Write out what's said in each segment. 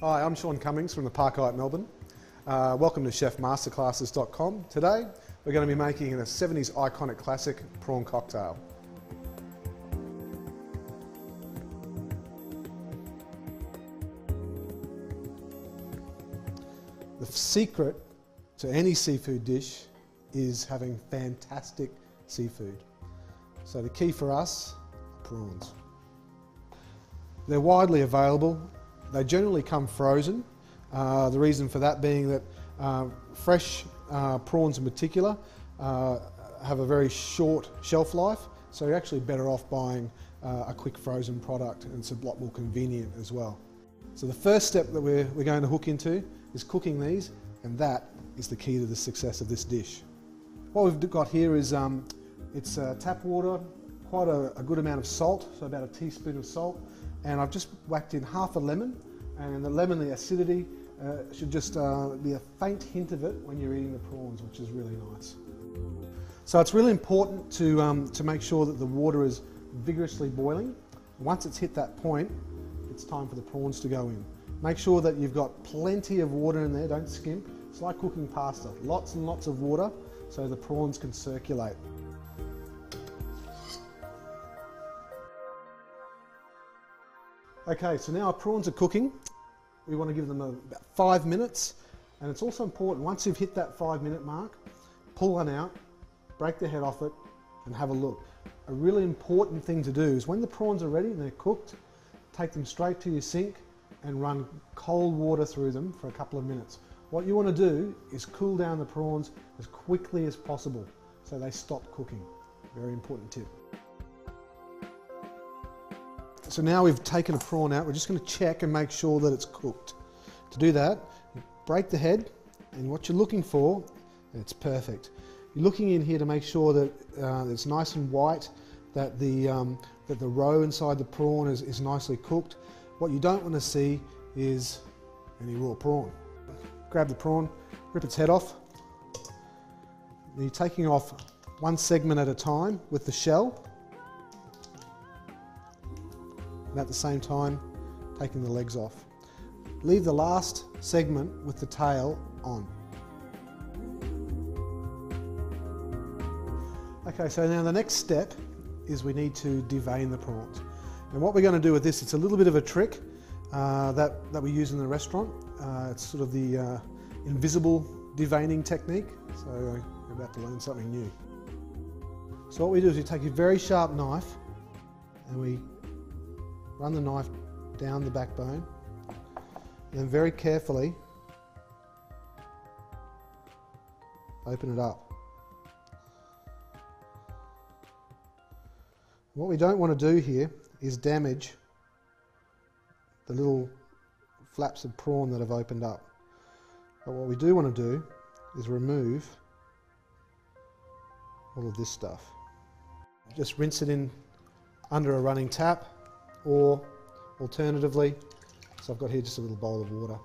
Hi, I'm Sean Cummings from the Park Hyatt, Melbourne. Welcome to chefmasterclasses.com. Today we're going to be making a 70s iconic classic prawn cocktail. The secret to any seafood dish is having fantastic seafood. So the key for us are prawns. They're widely available. They generally come frozen. The reason for that being that fresh prawns in particular have a very short shelf life, so you're actually better off buying a quick frozen product, and it's a lot more convenient as well. So the first step that we're going to hook into is cooking these, and that is the key to the success of this dish. What we've got here is it's tap water, quite a good amount of salt, so about a teaspoon of salt, and I've just whacked in half a lemon, and the lemon, the acidity, should just be a faint hint of it when you're eating the prawns, which is really nice. So it's really important to make sure that the water is vigorously boiling. Once it's hit that point, it's time for the prawns to go in. Make sure that you've got plenty of water in there, don't skimp. It's like cooking pasta, lots and lots of water so the prawns can circulate. Okay, so now our prawns are cooking. We want to give them about 5 minutes, and it's also important, once you've hit that 5-minute mark, pull one out, break the head off it, and have a look. A really important thing to do is when the prawns are ready and they're cooked, take them straight to your sink and run cold water through them for a couple of minutes. What you want to do is cool down the prawns as quickly as possible so they stop cooking. Very important tip. So now we've taken a prawn out, we're just going to check and make sure that it's cooked. To do that, break the head, and what you're looking for, it's perfect. You're looking in here to make sure that it's nice and white, that the roe inside the prawn is nicely cooked. What you don't want to see is any raw prawn. Grab the prawn, rip its head off. You're taking off one segment at a time with the shell, and at the same time taking the legs off. Leave the last segment with the tail on. Okay, so now the next step is we need to devein the prawns. And what we're going to do with this, it's a little bit of a trick that we use in the restaurant. It's sort of the invisible deveining technique, so we're about to learn something new. So what we do is we take a very sharp knife and we run the knife down the backbone, and then very carefully open it up. What we don't want to do here is damage the little flaps of prawn that have opened up. But what we do want to do is remove all of this stuff. Just rinse it in under a running tap, or alternatively, so I've got here just a little bowl of water.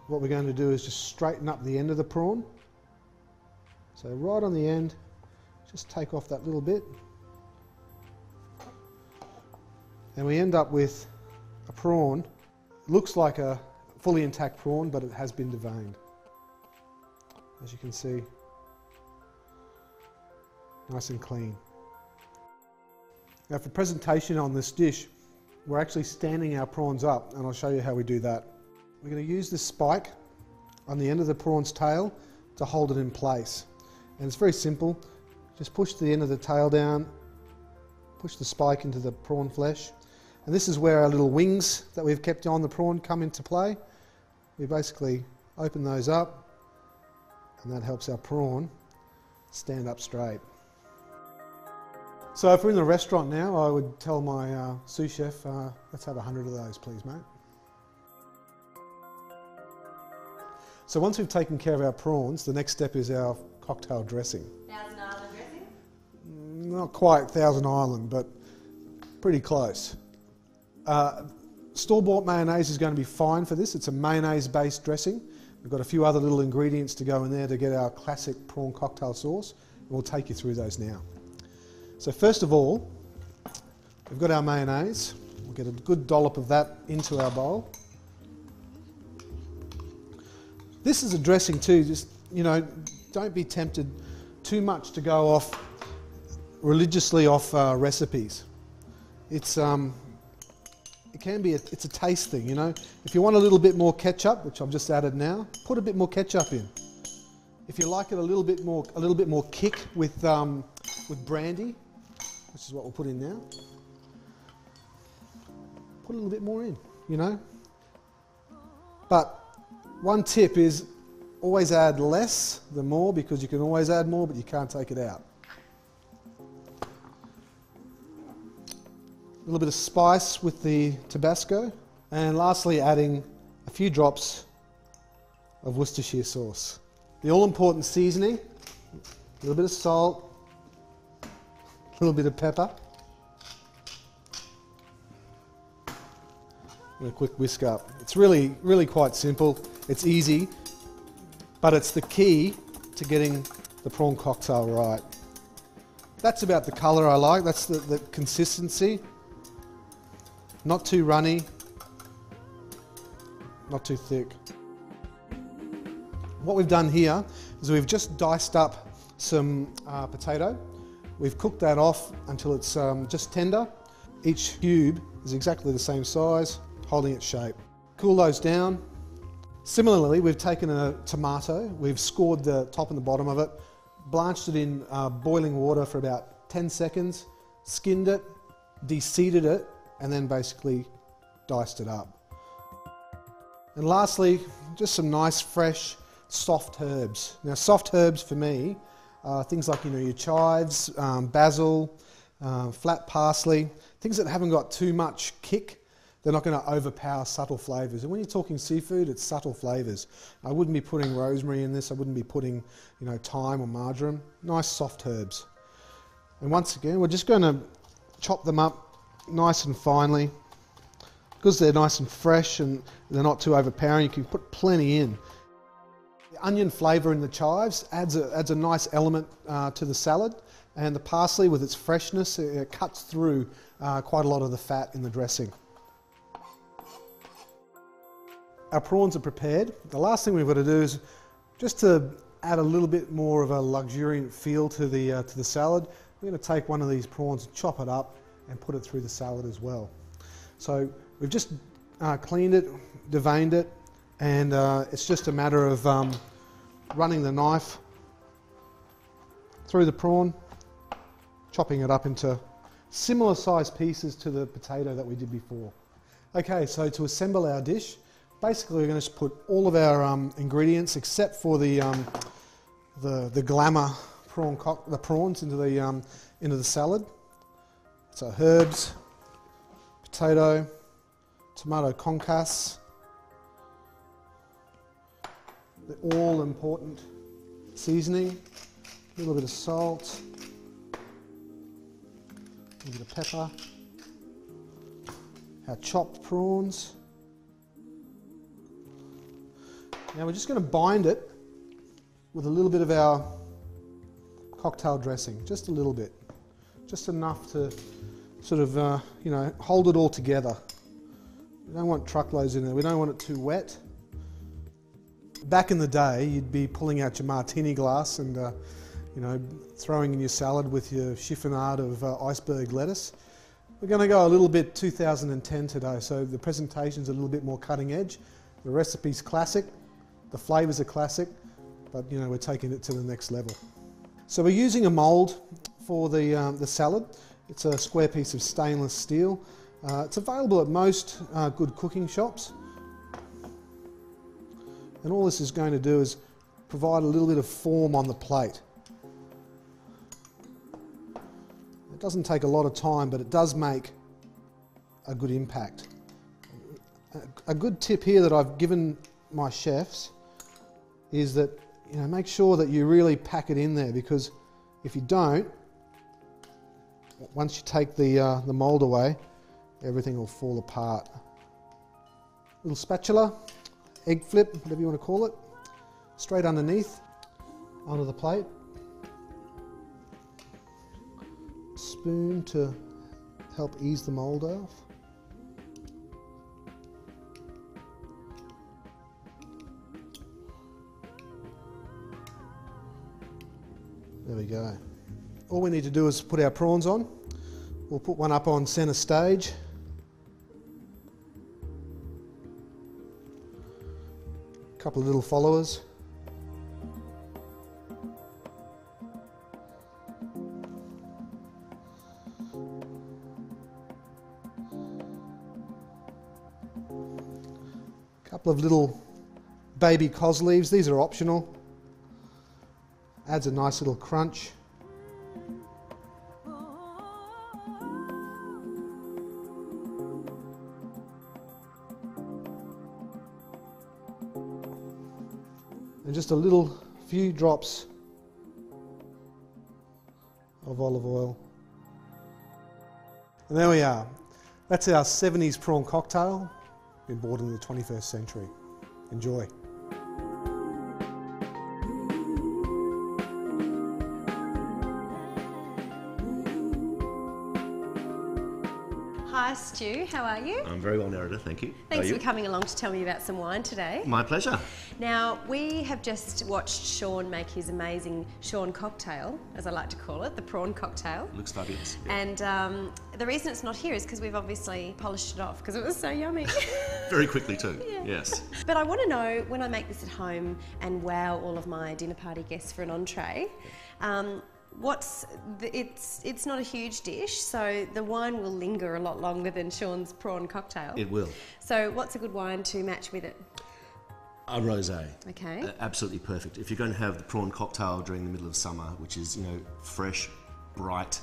What we're going to do is just straighten up the end of the prawn. So right on the end, just take off that little bit. And we end up with a prawn. It looks like a fully intact prawn, but it has been deveined. As you can see, nice and clean. Now for presentation on this dish, we're actually standing our prawns up, and I'll show you how we do that. We're going to use this spike on the end of the prawn's tail to hold it in place. And it's very simple. Just push the end of the tail down, push the spike into the prawn flesh. And this is where our little wings that we've kept on the prawn come into play. We basically open those up, and that helps our prawn stand up straight. So if we're in the restaurant now, I would tell my sous chef, let's have 100 of those, please, mate. So once we've taken care of our prawns, the next step is our cocktail dressing. Thousand Island dressing? Not quite Thousand Island, but pretty close. Store-bought mayonnaise is going to be fine for this. It's a mayonnaise-based dressing. We've got a few other little ingredients to go in there to get our classic prawn cocktail sauce, and we'll take you through those now. So first of all, we've got our mayonnaise. We'll get a good dollop of that into our bowl. This is a dressing too, just, you know, don't be tempted too much to go off religiously off recipes. It's it can be it's a taste thing, you know. If you want a little bit more ketchup, which I've just added now, put a bit more ketchup in. If you like it a little bit more kick with brandy, which is what we'll put in now, put a little bit more in, you know. But one tip is always add less than more, because you can always add more, but you can't take it out. A little bit of spice with the Tabasco, and lastly adding a few drops of Worcestershire sauce. The all-important seasoning, a little bit of salt, a little bit of pepper, and a quick whisk up. It's really, really quite simple. It's easy, but it's the key to getting the prawn cocktail right. That's about the colour I like, that's the consistency. Not too runny, not too thick. What we've done here is we've just diced up some potato. We've cooked that off until it's just tender. Each cube is exactly the same size, holding its shape. Cool those down. Similarly, we've taken a tomato, we've scored the top and the bottom of it, blanched it in boiling water for about 10 seconds, skinned it, de-seeded it, and then basically diced it up. And lastly, just some nice fresh soft herbs. Now soft herbs for me are things like, you know, your chives, basil, flat parsley, things that haven't got too much kick. They're not going to overpower subtle flavours. And when you're talking seafood, it's subtle flavours. I wouldn't be putting rosemary in this, I wouldn't be putting, you know, thyme or marjoram. Nice soft herbs. And once again, we're just going to chop them up nice and finely. Because they're nice and fresh and they're not too overpowering, you can put plenty in. The onion flavour in the chives adds a nice element to the salad, and the parsley with its freshness, it cuts through quite a lot of the fat in the dressing. Our prawns are prepared. The last thing we've got to do is just to add a little bit more of a luxuriant feel to the salad. We're going to take one of these prawns, chop it up, and put it through the salad as well. So we've just cleaned it, deveined it, and it's just a matter of running the knife through the prawn, chopping it up into similar sized pieces to the potato that we did before. Okay, so to assemble our dish, basically we're going to put all of our ingredients except for the glamour the prawns into the salad. So herbs, potato, tomato concasse, the all-important seasoning, a little bit of salt, a little bit of pepper, our chopped prawns. Now we're just going to bind it with a little bit of our cocktail dressing, just a little bit, just enough to sort of, you know, hold it all together. We don't want truckloads in there, we don't want it too wet. Back in the day, you'd be pulling out your martini glass and, you know, throwing in your salad with your chiffonade of iceberg lettuce. We're going to go a little bit 2010 today, so the presentation's a little bit more cutting edge. The recipe's classic, the flavours are classic, but, you know, we're taking it to the next level. So we're using a mould for the salad. It's a square piece of stainless steel. It's available at most good cooking shops. And all this is going to do is provide a little bit of form on the plate. It doesn't take a lot of time, but it does make a good impact. A good tip here that I've given my chefs is that, you know, make sure that you really pack it in there, because if you don't, once you take the mould away, everything will fall apart. Little spatula, egg flip, whatever you want to call it, straight underneath, onto the plate. Spoon to help ease the mould off. There we go. All we need to do is put our prawns on. We'll put one up on centre stage. A couple of little followers. A couple of little baby cos leaves. These are optional. Adds a nice little crunch. And just a little few drops of olive oil. And there we are. That's our 70s prawn cocktail, been bought in the 21st century. Enjoy. Hi Stu, how are you? I'm very well, Nerida, thank you. Thanks for coming along to tell me about some wine today. My pleasure. Now, we have just watched Sean make his amazing Sean cocktail, as I like to call it, the prawn cocktail. Looks fabulous. Yeah. And the reason it's not here is because we've obviously polished it off because it was so yummy. Very quickly too, Yeah. yes. But I want to know, when I make this at home and wow all of my dinner party guests for an entree, it's not a huge dish, so the wine will linger a lot longer than Sean's prawn cocktail. It will. So what's a good wine to match with it? A rosé. Okay. Absolutely perfect. If you're going to have the prawn cocktail during the middle of summer, which is, you know, fresh, bright,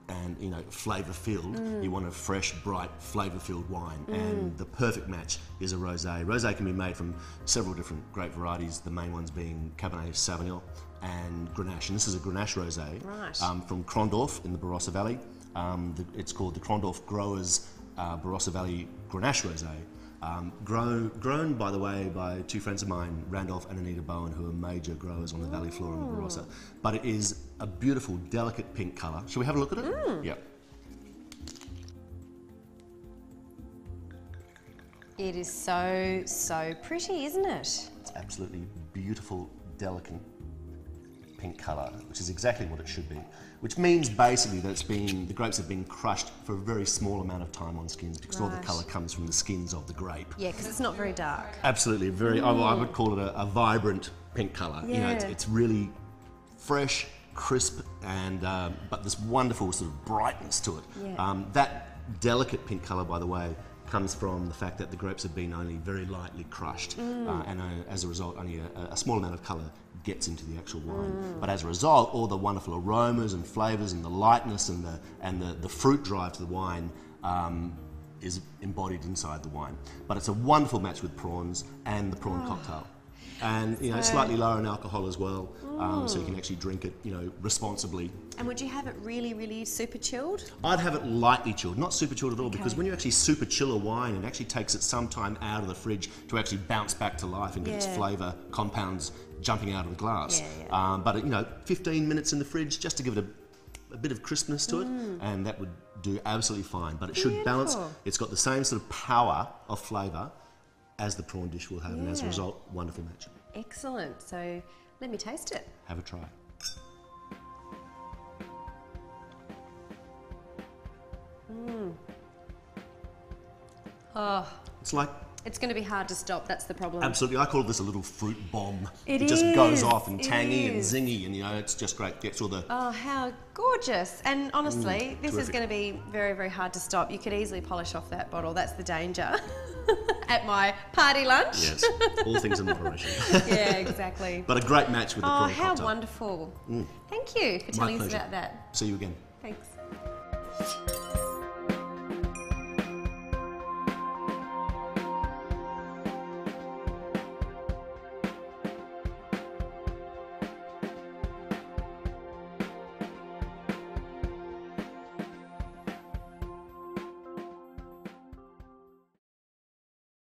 and, you know, flavour-filled, you want a fresh, bright, flavour-filled wine. And the perfect match is a rosé. Rosé can be made from several different grape varieties, the main ones being Cabernet Sauvignon and Grenache. And this is a Grenache rosé from Krondorf in the Barossa Valley. It's called the Krondorf Growers Barossa Valley Grenache Rosé. Grown, by the way, by two friends of mine, Randolph and Anita Bowen, who are major growers on the valley floor in the Barossa. But it is a beautiful, delicate pink colour. Shall we have a look at it? Yeah. It is so, so pretty, isn't it? It's absolutely beautiful, delicate pink colour, which is exactly what it should be. Which means basically that the grapes have been crushed for a very small amount of time on skins, because all the colour comes from the skins of the grape. Yeah, because it's not very dark. Absolutely, very. I would call it a vibrant pink colour. Yeah. You know, it's really fresh, crisp, and but this wonderful sort of brightness to it. Yeah. That delicate pink colour, by the way, comes from the fact that the grapes have been only very lightly crushed, and as a result, only a small amount of colour gets into the actual wine. But as a result, all the wonderful aromas and flavours and the lightness and the fruit drive to the wine is embodied inside the wine. But it's a wonderful match with prawns and the prawn cocktail. And, you know, slightly lower in alcohol as well, so you can actually drink it, you know, responsibly. And would you have it really, really super chilled? I'd have it lightly chilled, not super chilled at all, because when you actually super chill a wine, it actually takes it some time out of the fridge to actually bounce back to life and get its flavour compounds jumping out of the glass. But, you know, 15 minutes in the fridge just to give it a bit of crispness to it, and that would do absolutely fine. But it should balance. It's got the same sort of power of flavour as the prawn dish will have, and as a result, wonderful match. Excellent. So let me taste it. Have a try. Oh, It's like, it's going to be hard to stop. That's the problem. absolutely, I call this a little fruit bomb. It just is, goes off and it tangy and is. zingy, and, you know, it's just great. Gets all the Oh, how gorgeous. And honestly, this is terrific. going to be very, very hard to stop. You could easily polish off that bottle. That's the danger. At my party lunch. yes, all things in moderation. Yeah, exactly. But a great match with the Oh, prawn how cocktail. Wonderful. Thank you for telling us pleasure. about that. See you again. Thanks.